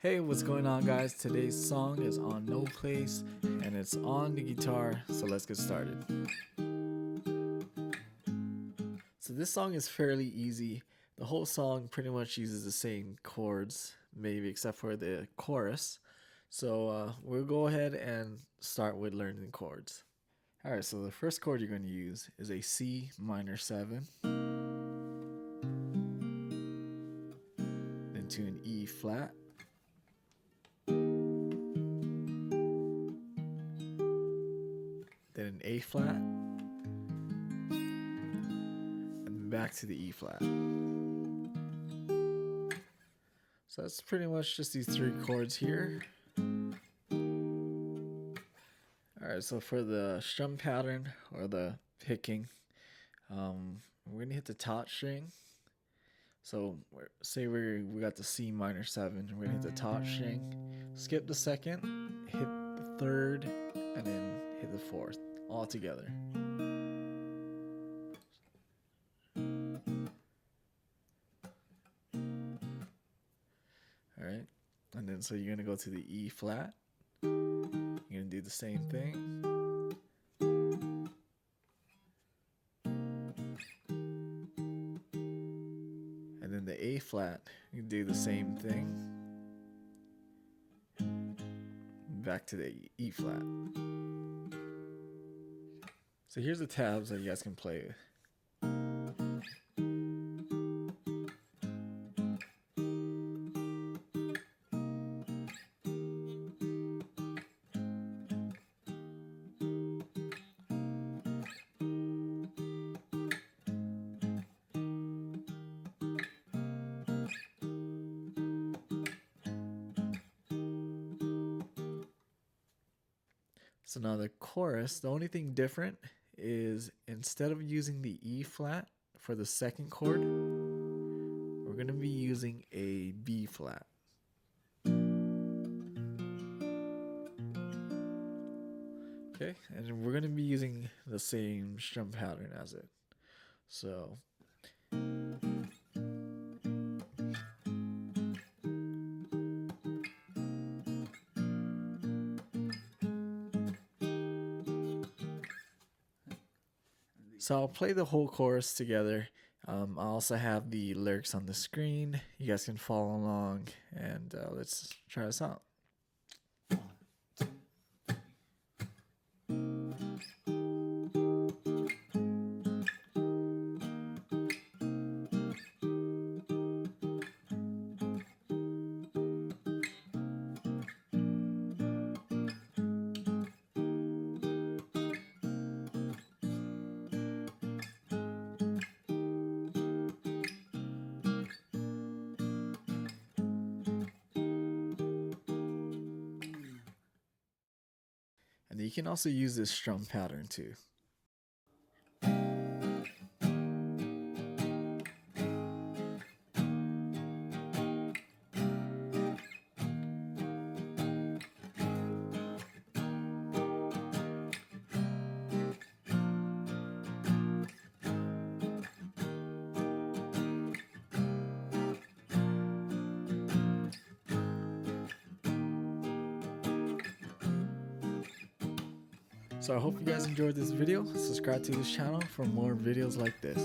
Hey, what's going on, guys? Today's song is on No Place and it's on the guitar, so let's get started. So this song is fairly easy. The whole song pretty much uses the same chords, maybe except for the chorus. So we'll go ahead and start with learning the chords. Alright, so the first chord you're going to use is a C minor 7, then to an E flat, then an A flat, and back to the E flat. So that's pretty much just these three chords here. Alright, so for the strum pattern or the picking, we're gonna hit the top string. So say we got the C minor 7, we're gonna hit the top string, skip the second, hit the third, and then hit the fourth, all together. Alright, and then so you're gonna go to the E flat, you're gonna do the same thing. And then the A flat, you do the same thing. Back to the E flat. So here's the tabs that you guys can play with. So now the chorus, the only thing different is instead of using the E flat for the second chord, we're going to be using a B flat. Okay, and we're going to be using the same strum pattern as it. So I'll play the whole chorus together. I also have the lyrics on the screen. You guys can follow along, and let's try this out. And you can also use this strum pattern too. So I hope you guys enjoyed this video. Subscribe to this channel for more videos like this.